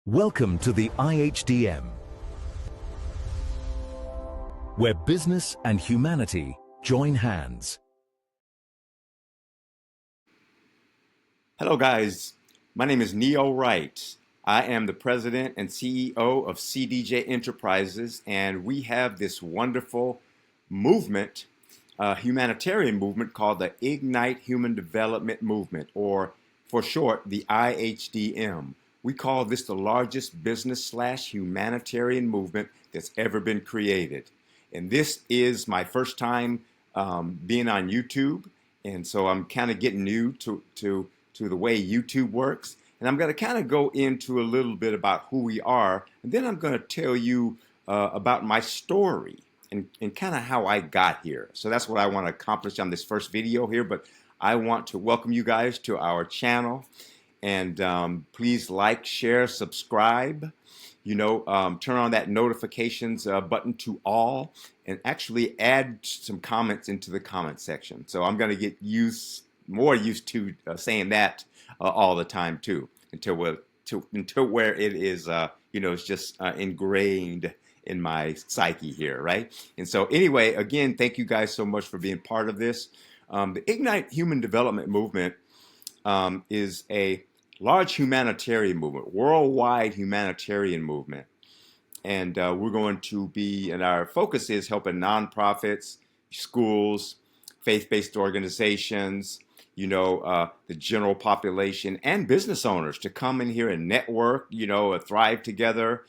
Welcome to the IHDM, where business and humanity join hands. Hello guys, my name is Wright. I am the president and CEO of CDJ Enterprises, and we have this wonderful movement, humanitarian movement called the Ignite Human Development Movement, or for short, the IHDM. We call this the largest business/humanitarian movement that's ever been created. And this is my first time being on YouTube, and so I'm kind of getting new to the way YouTube works. And I'm going to kind of go into a little bit about who we are, and then I'm going to tell you about my story and kind of how I got here. So that's what I want to accomplish on this first video here, but I want to welcome you guys to our channel. And please like, share, subscribe, turn on that notifications button to all, and actually add some comments into the comment section. So I'm going to get more used to saying that all the time too, until where it is, it's just ingrained in my psyche here, right? And so anyway, again, thank you guys so much for being part of this. The Ignite Human Development Movement is a large humanitarian movement, worldwide humanitarian movement. And we're going to be, and our focus is helping nonprofits, schools, faith-based organizations, the general population and business owners to come in here and network, thrive together,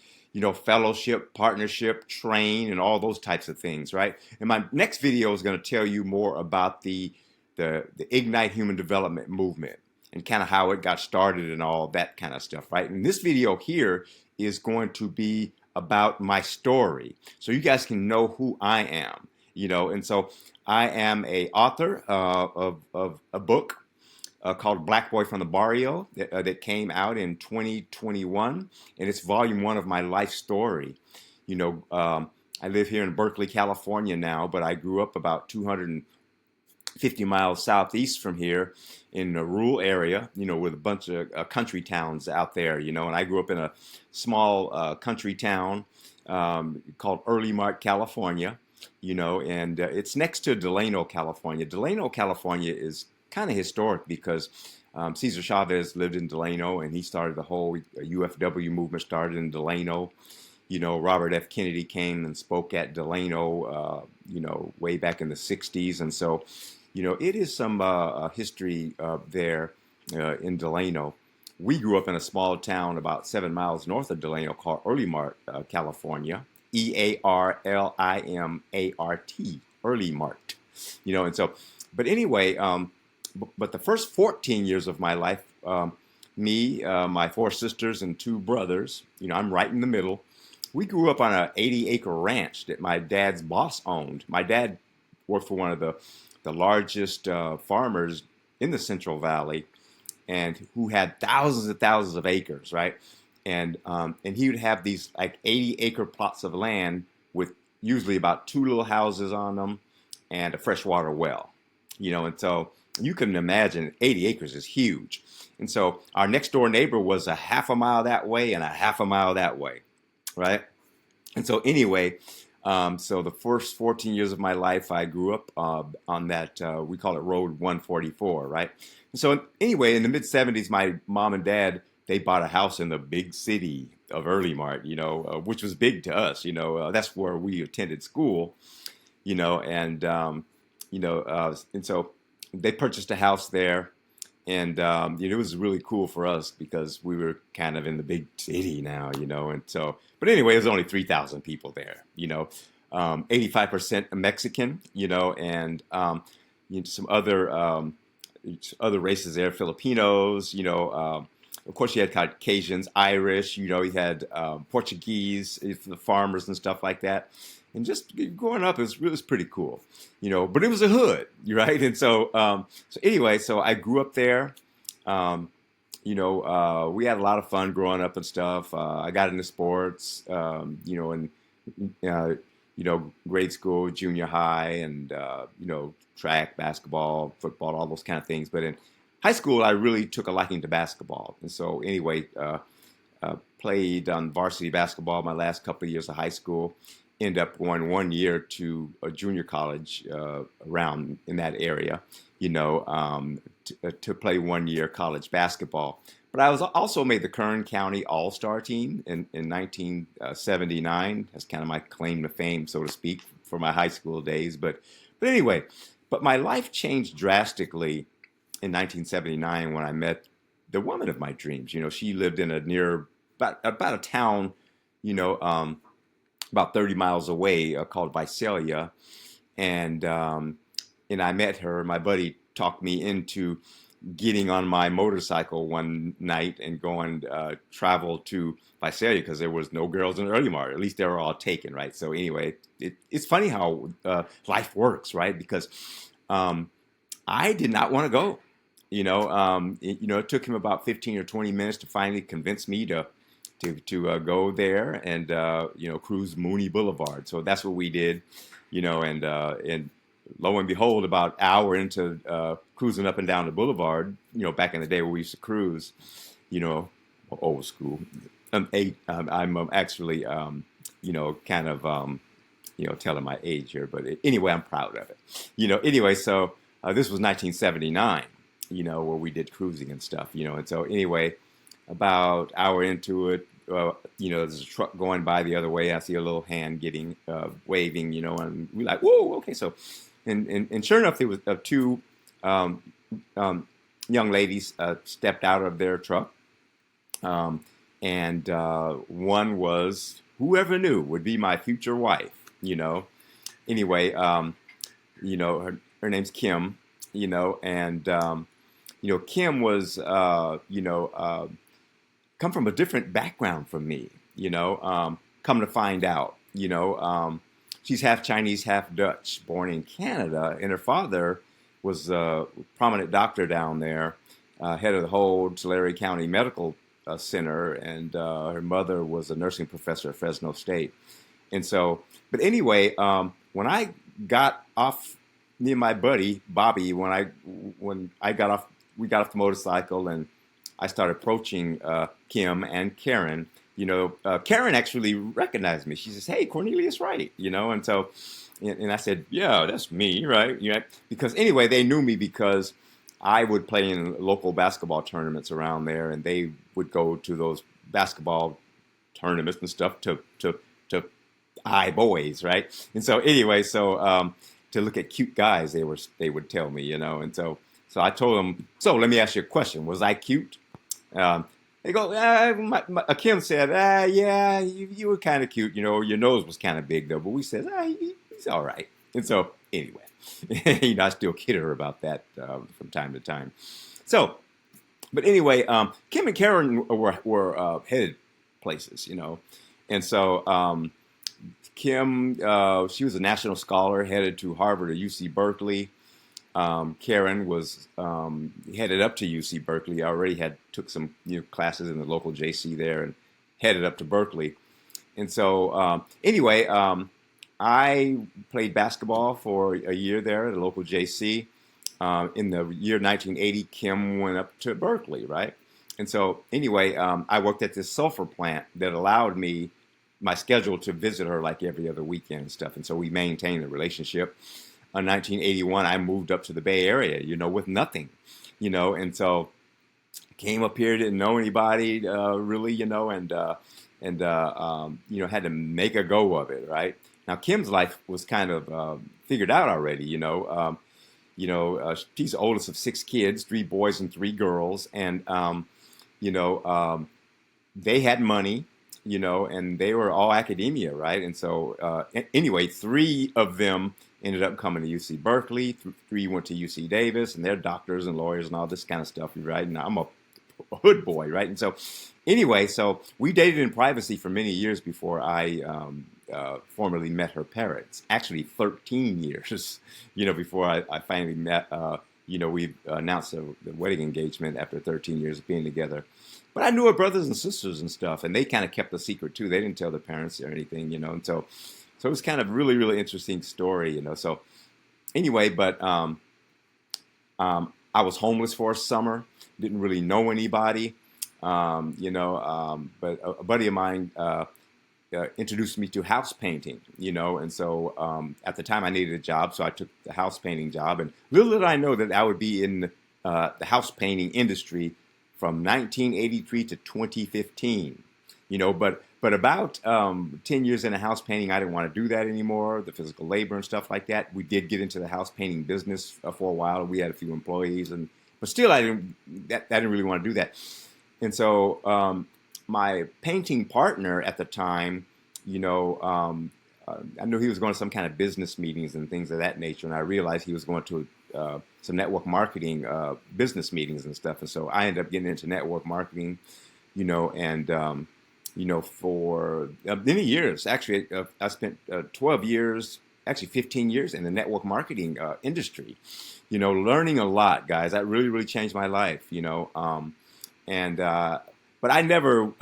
fellowship, partnership, train, and all those types of things, right? And my next video is going to tell you more about the Ignite Human Development Movement and kind of how it got started and all that kind of stuff, right? And this video here is going to be about my story, so you guys can know who I am, and so I am a author of a book called Black Boy from the Barrio that came out in 2021, and it's volume 1 of my life story. I live here in Berkeley, California now, but I grew up about 250 miles southeast from here in a rural area, with a bunch of country towns out there, and I grew up in a small country town called Early Mart, California, and it's next to Delano, California. Delano, California is kind of historic because Cesar Chavez lived in Delano, and he started the whole UFW movement started in Delano. Robert F. Kennedy came and spoke at Delano, way back in the 60s. And so, it is some history there in Delano. We grew up in a small town about 7 miles north of Delano called Early Mart, California. Earlimart, Early Mart. And so, but anyway, but the first 14 years of my life, me, my 4 sisters and 2 brothers, I'm right in the middle. We grew up on an 80-acre ranch that my dad's boss owned. My dad worked for one of the largest farmers in the Central Valley, and who had thousands and thousands of acres, right? And he would have these like 80-acre plots of land with usually about 2 little houses on them and a freshwater well, and so you can imagine 80 acres is huge. And so our next door neighbor was a half a mile that way and a half a mile that way, right? And so anyway, so the first 14 years of my life, I grew up on that, we call it Road 144, right? And so anyway, in the mid-'70s, my mom and dad, they bought a house in the big city of Early Mart, which was big to us, that's where we attended school, and so they purchased a house there, and it was really cool for us because we were kind of in the big city now, and so, but anyway, there's only 3,000 people there, 85% Mexican, and some other races there, Filipinos, of course you had Caucasians, Irish, you had Portuguese, the farmers and stuff like that. And just growing up, it was pretty cool, but it was a hood, right? And so, so anyway, so I grew up there. We had a lot of fun growing up and stuff. I got into sports, in grade school, junior high, and track, basketball, football, all those kind of things. But in high school, I really took a liking to basketball, and so anyway, Played on varsity basketball my last couple of years of high school. Ended up going 1 year to a junior college around in that area, to play 1 year college basketball. But I was also made the Kern County All-Star team in 1979. That's kind of my claim to fame, so to speak, for my high school days. But anyway, but my life changed drastically in 1979 when I met the woman of my dreams. She lived in about a town, you know, um, about 30 miles away, called Visalia, and I met her. My buddy talked me into getting on my motorcycle one night and going travel to Visalia because there was no girls in the early mart. At least they were all taken, right? So anyway, it's funny how life works, right? Because um, I did not want to go. It took him about 15 or 20 minutes to finally convince me to go there and cruise Mooney Boulevard. So that's what we did, and lo and behold, about an hour into cruising up and down the boulevard, back in the day where we used to cruise, you know, old school. I'm actually, kind of, telling my age here, but anyway, I'm proud of it. Anyway, so this was 1979, where we did cruising and stuff, and so anyway, about an hour into it, there's a truck going by the other way. I see a little hand getting waving, and we're like, whoa, okay, so. And sure enough, there was two um, young ladies stepped out of their truck, and one was whoever knew would be my future wife. Anyway, her name's Kim. And Kim was come from a different background from me. Come to find out, she's half Chinese, half Dutch, born in Canada, and her father was a prominent doctor down there, head of the whole Tulare County Medical Center, and her mother was a nursing professor at Fresno State. And so, but anyway, when I got off, me and my buddy Bobby, when I got off, we got off the motorcycle, and I started approaching Kim and Karen. Karen actually recognized me. She says, "Hey, Cornelius Wright," and so, and I said, "Yeah, that's me, right?" Because anyway, they knew me because I would play in local basketball tournaments around there, and they would go to those basketball tournaments and stuff to high boys, right? And so anyway, to look at cute guys, they would tell me, and so I told them, so let me ask you a question: was I cute? They go, Kim said, yeah, you were kind of cute. Your nose was kind of big, though. But we said, he's all right. And so, anyway, I still kid her about that from time to time. So, but anyway, Kim and Karen were headed places, And so, Kim, she was a national scholar, headed to Harvard or UC Berkeley. Karen was headed up to UC Berkeley. I already took some classes in the local JC there and headed up to Berkeley. And so anyway, I played basketball for a year there at a local JC. In the year 1980, Kim went up to Berkeley, right? And so anyway, I worked at this sulfur plant that allowed me my schedule to visit her like every other weekend and stuff. And so we maintained a relationship. In 1981, I moved up to the Bay Area, with nothing, and so came up here, didn't know anybody really, and had to make a go of it, right? Now, Kim's life was kind of figured out already, she's the oldest of 6 kids, 3 boys and 3 girls, and they had money, and they were all academia, right? And so anyway, 3 of them ended up coming to UC Berkeley. 3 went to UC Davis, and they're doctors and lawyers and all this kind of stuff, right? And I'm a hood boy, right? And so anyway, so we dated in privacy for many years before I formally met her parents. Actually, 13 years, before I finally met, we announced the wedding engagement after 13 years of being together. But I knew her brothers and sisters and stuff, and they kind of kept the secret too. They didn't tell their parents or anything, and so it was kind of really, really interesting story, So anyway, but I was homeless for a summer, didn't really know anybody, But a buddy of mine introduced me to house painting, and so at the time I needed a job, so I took the house painting job, and little did I know that I would be in the house painting industry from 1983 to 2015, but about 10 years into house painting, I didn't want to do that anymore, the physical labor and stuff like that. We did get into the house painting business for a while. We had a few employees, but still I didn't really want to do that. And so my painting partner at the time, I knew he was going to some kind of business meetings and things of that nature, and I realized he was going to some network marketing business meetings and stuff. And so I ended up getting into network marketing, and for many years. Actually, I spent 12 years, actually 15 years in the network marketing industry, learning a lot, guys. That really, really changed my life, and but I never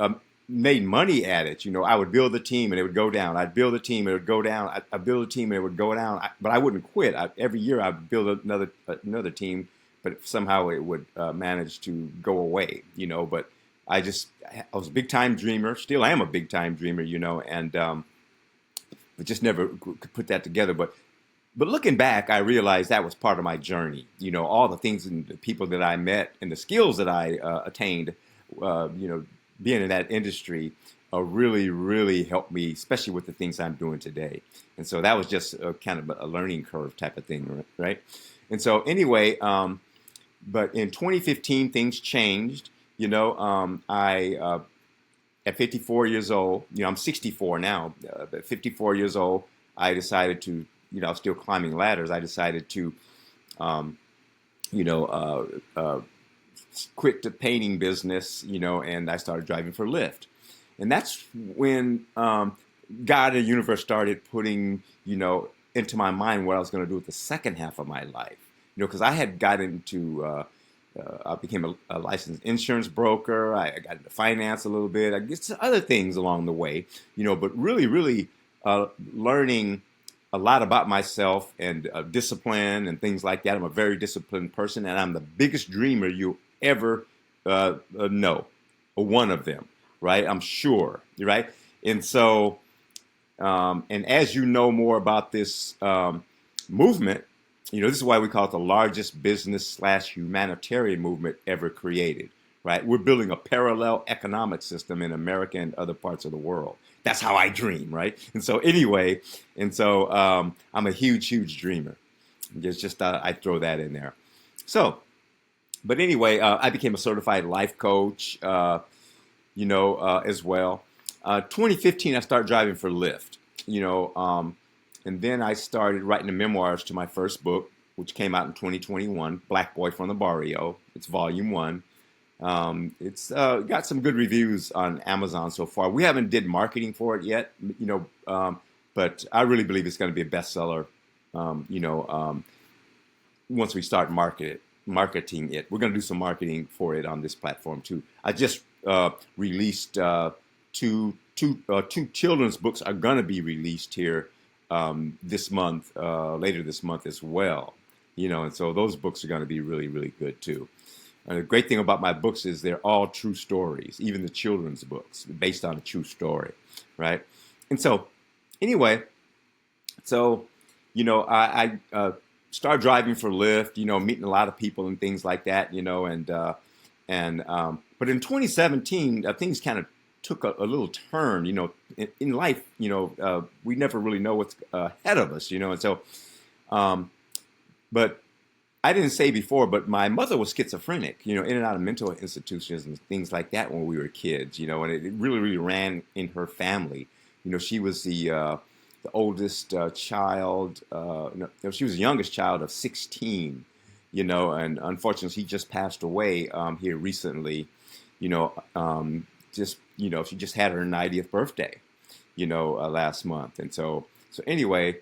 made money at it. I would build a team and it would go down. I'd build a team and it would go down. I'd build a team and it would go down. But I wouldn't quit. Every year I'd build another team, but somehow it would manage to go away. But I was a big time dreamer. Still am a big time dreamer. And but just never could put that together. But looking back, I realized that was part of my journey. All the things and the people that I met and the skills that I attained, being in that industry, really, really helped me, especially with the things I'm doing today. And so that was just kind of a learning curve type of thing, right? And so anyway, but in 2015, things changed. I at 54 years old, I'm 64 now, but 54 years old, I decided to, still climbing ladders. I decided to, quit the painting business, and I started driving for Lyft. And that's when God and the universe started putting, into my mind what I was going to do with the second half of my life. Because I had got into, I became a licensed insurance broker. I got into finance a little bit. I did some other things along the way, but really, really learning a lot about myself and discipline and things like that. I'm a very disciplined person, and I'm the biggest dreamer you ever know, one of them, right? I'm sure, right? And so, and as you know more about this movement, this is why we call it the largest business / humanitarian movement ever created, right? We're building a parallel economic system in America and other parts of the world. That's how I dream, right? And so anyway, I'm a huge, huge dreamer. I throw that in there. So, but anyway, I became a certified life coach, as well. 2015, I started driving for Lyft, and then I started writing the memoirs to my first book, which came out in 2021, Black Boy from the Barrio. It's volume 1. It's got some good reviews on Amazon so far. We haven't did marketing for it yet, but I really believe it's going to be a bestseller, once we start marketing it. We're going to do some marketing for it on this platform too. I just released two children's books are going to be released here this month, later this month as well. And so those books are going to be really, really good too. And the great thing about my books is they're all true stories, even the children's books, based on a true story, right? And so, anyway, I started driving for Lyft, meeting a lot of people and things like that, but in 2017, things kind of took a little turn, in life, we never really know what's ahead of us, and so, but I didn't say before, but my mother was schizophrenic, in and out of mental institutions and things like that when we were kids, and it really, really ran in her family. She was the oldest child, she was the youngest child of 16, and unfortunately she just passed away here recently, she just had her 90th birthday, last month. And so anyway,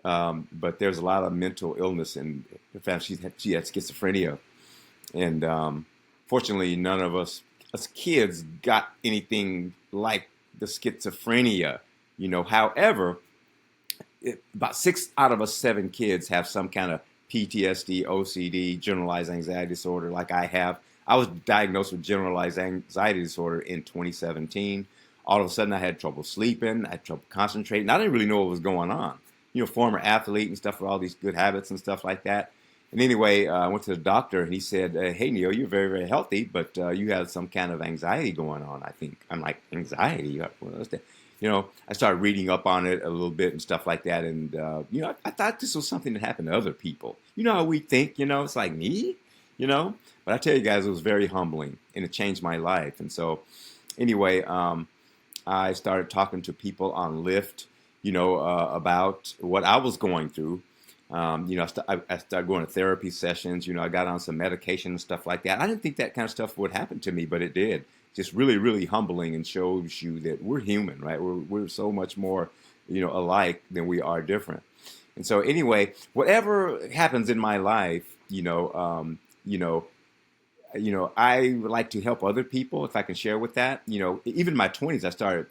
but there's a lot of mental illness in her family. She had schizophrenia. And fortunately, none of us as kids got anything like the schizophrenia, However, about 6 out of us 7 kids have some kind of PTSD, OCD, generalized anxiety disorder like I have. I was diagnosed with generalized anxiety disorder in 2017. All of a sudden, I had trouble sleeping. I had trouble concentrating. I didn't really know what was going on. Former athlete and stuff with all these good habits and stuff like that. And anyway, I went to the doctor and he said, "Hey, Neil, you're very, very healthy, but you have some kind of anxiety going on, I think." I'm like, "Anxiety? What's that?" I started reading up on it a little bit and stuff like that. And, I thought this was something that happened to other people. You know how we think, it's like me, But I tell you guys, it was very humbling and it changed my life. And so, anyway, I started talking to people on Lyft, about what I was going through. I started going to therapy sessions. I got on some medication and stuff like that. I didn't think that kind of stuff would happen to me, but it did. Just really, really humbling and shows you that we're human, right? We're so much more, alike than we are different. And so anyway, whatever happens in my life, I like to help other people if I can share with that. Even in my 20s, I started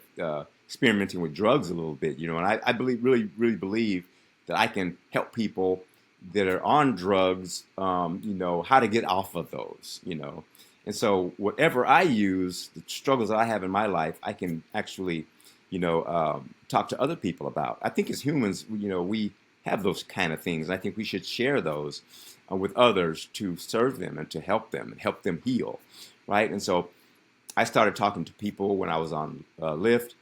experimenting with drugs a little bit, and I believe, really, really believe that I can help people that are on drugs, how to get off of those. And so whatever I use, the struggles that I have in my life, I can actually, talk to other people about. I think as humans, we have those kind of things. And I think we should share those with others to serve them and to help them and help them heal, right? And so I started talking to people when I was on Lyft,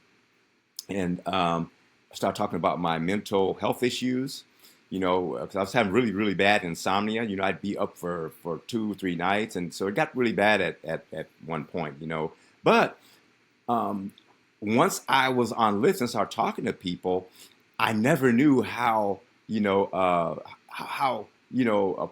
and I started talking about my mental health issues, because I was having really, really bad insomnia. I'd be up for 2 or 3 nights. And so it got really bad at one point, But once I was on Lyft and started talking to people, I never knew how,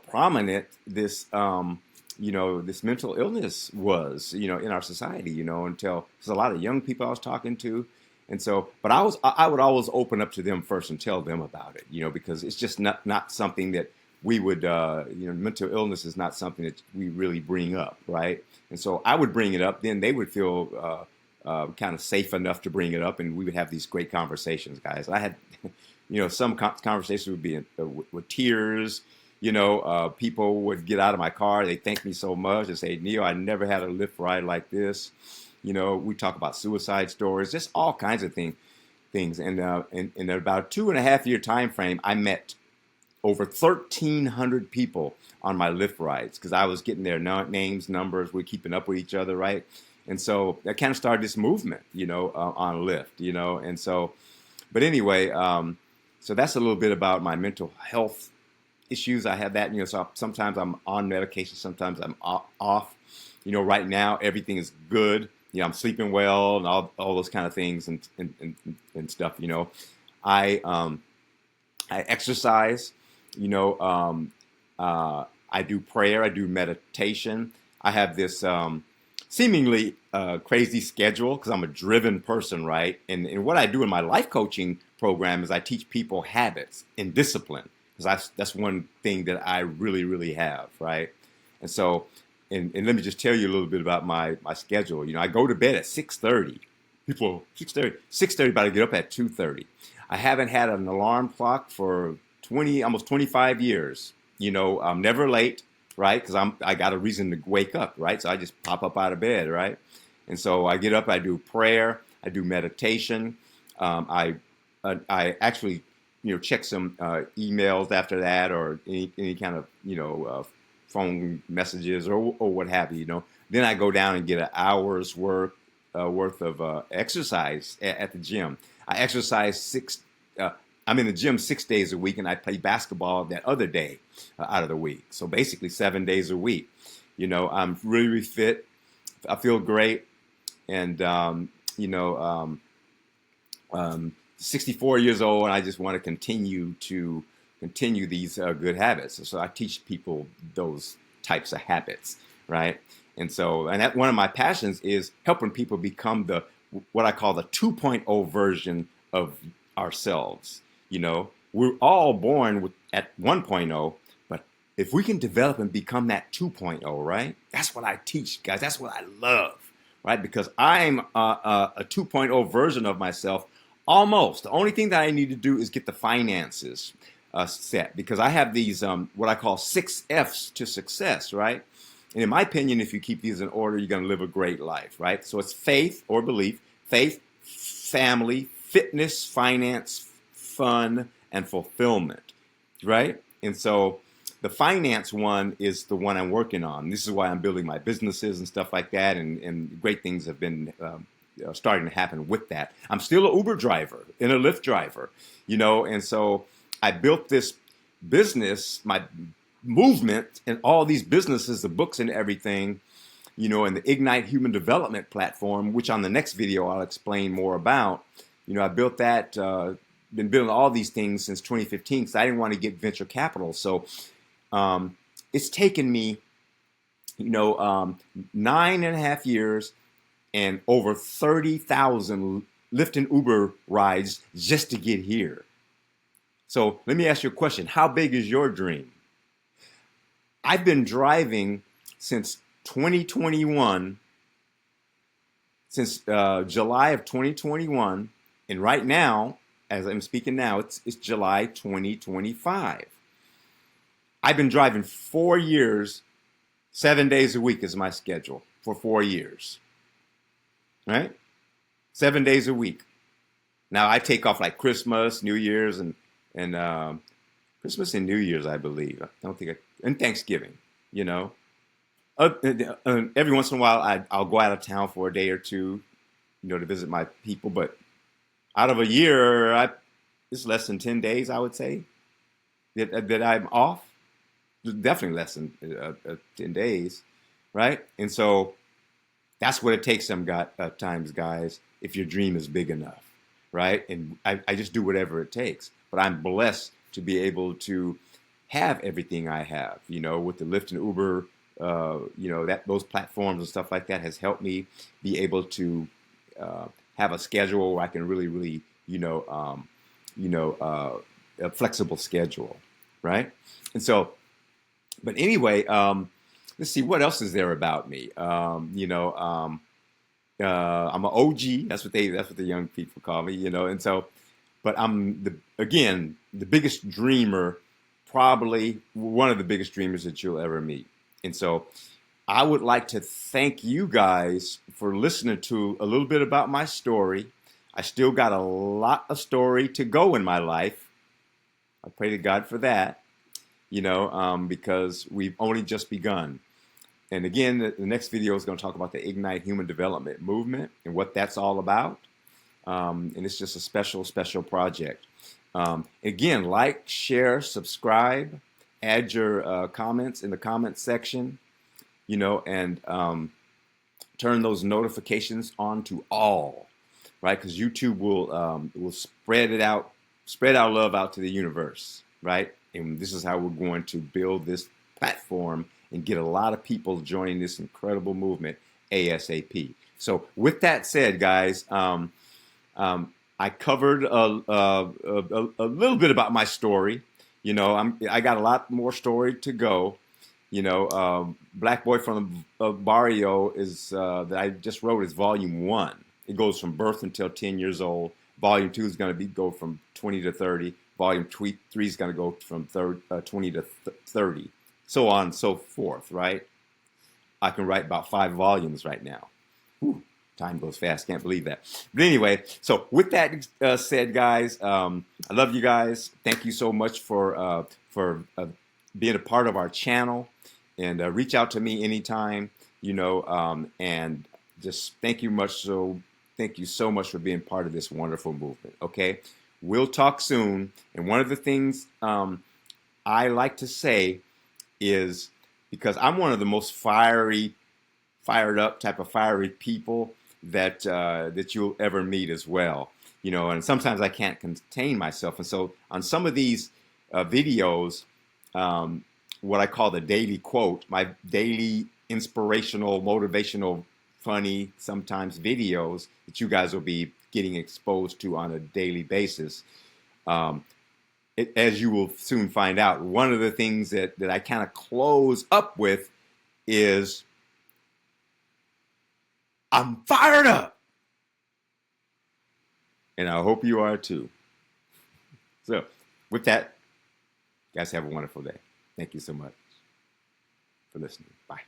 prominent this, this mental illness was, in our society, until there's a lot of young people I was talking to. And so, but I would always open up to them first and tell them about it, because it's just not something that we would, mental illness is not something that we really bring up, right? And so I would bring it up, then they would feel kind of safe enough to bring it up, and we would have these great conversations, guys. I had, some conversations would be with tears. People would get out of my car. They thank me so much and say, "Neil, I never had a Lyft ride like this." We talk about suicide stories, just all kinds of things. And in about a 2.5 year time frame, I met over 1,300 people on my Lyft rides because I was getting their names, numbers. We're keeping up with each other, right? And so that kind of started this movement, on Lyft, And so, but anyway, so that's a little bit about my mental health issues. I have that, so sometimes I'm on medication, sometimes I'm off. Right now everything is good. I'm sleeping well and all those kind of things and stuff. I exercise. I do prayer. I do meditation. I have this seemingly crazy schedule because I'm a driven person, right? And what I do in my life coaching program is I teach people habits and discipline, because that's one thing that I really, really have, right? And so, and let me just tell you a little bit about my schedule. I go to bed at 6:30. People, 6:30, but I get up at 2:30. I haven't had an alarm clock for almost 25 years. I'm never late, right? Because I got a reason to wake up, right? So I just pop up out of bed, right? And so I get up, I do prayer, I do meditation. I actually, check some emails after that, or any kind of, phone messages or what have you. Then I go down and get an hour's worth of exercise at the gym. I exercise I'm in the gym 6 days a week, and I play basketball that other day out of the week. So basically 7 days a week. I'm really, really fit. I feel great. And, 64 years old, and I just want to continue these good habits. So I teach people those types of habits, right? And so, and that one of my passions is helping people become what I call the 2.0 version of ourselves. We're all born at 1.0, but if we can develop and become that 2.0, right? That's what I teach, guys. That's what I love, right? Because I'm a 2.0 version of myself. Almost. The only thing that I need to do is get the finances set, because I have these what I call 6 F's to success, right? And in my opinion, if you keep these in order, you're going to live a great life, right? So it's faith or belief, faith, family, fitness, finance, fun, and fulfillment, right? And so the finance one is the one I'm working on. This is why I'm building my businesses and stuff like that, and great things have been starting to happen with that. I'm still an Uber driver and a Lyft driver, and so I built this business, my movement, and all these businesses, the books and everything, and the Ignite Human Development platform, which on the next video I'll explain more about. I built that, been building all these things since 2015 because I didn't want to get venture capital. So it's taken me, 9.5 years and over 30,000 Lyft and Uber rides just to get here. So let me ask you a question. How big is your dream? I've been driving since 2021, since July of 2021, and right now, as I'm speaking now, it's July 2025. I've been driving 4 years, 7 days a week is my schedule for 4 years, right? 7 days a week. Now I take off like Christmas, New Year's, and Christmas and New Year's, I believe. I don't think and Thanksgiving, Every once in a while, I'll go out of town for a day or two, to visit my people. But out of a year, it's less than 10 days, I would say, that I'm off. Definitely less than 10 days, right? And so that's what it takes times, guys, if your dream is big enough, right? And I just do whatever it takes. But I'm blessed to be able to have everything I have, with the Lyft and Uber, those platforms and stuff like that has helped me be able to have a schedule where I can really, a flexible schedule, right? And so, but anyway, let's see, what else is there about me? I'm an OG. That's what the young people call me, and so, but I'm the biggest dreamer, probably one of the biggest dreamers that you'll ever meet. And so I would like to thank you guys for listening to a little bit about my story. I still got a lot of story to go in my life. I pray to God for that, because we've only just begun. And again, the next video is going to talk about the Ignite Human Development movement and what that's all about. And it's just a special, special project. Again, like, share, subscribe, add your comments in the comments section, and turn those notifications on to all, right? Because YouTube will spread our love out to the universe, right? And this is how we're going to build this platform and get a lot of people joining this incredible movement ASAP. So with that said, guys, I covered a little bit about my story. I got a lot more story to go. Black Boy from the Barrio is that I just wrote is volume 1. It goes from birth until 10 years old. Volume 2 is going to go from 20 to 30. Volume 3 is going to go from 20 to 30. So on and so forth, right? I can write about 5 volumes right now. Whew. Time goes fast. Can't believe that. But anyway, so with that said, guys, I love you guys. Thank you so much for being a part of our channel, and reach out to me anytime, and just thank you so much for being part of this wonderful movement. Okay, we'll talk soon. And one of the things I like to say is, because I'm one of the most fired up type of fiery people that you'll ever meet as well, and sometimes I can't contain myself. And so on some of these videos, what I call the daily quote, my daily inspirational, motivational, funny, sometimes videos that you guys will be getting exposed to on a daily basis. As you will soon find out, one of the things that I kind of close up with is, I'm fired up. And I hope you are too. So with that, guys, have a wonderful day. Thank you so much for listening. Bye.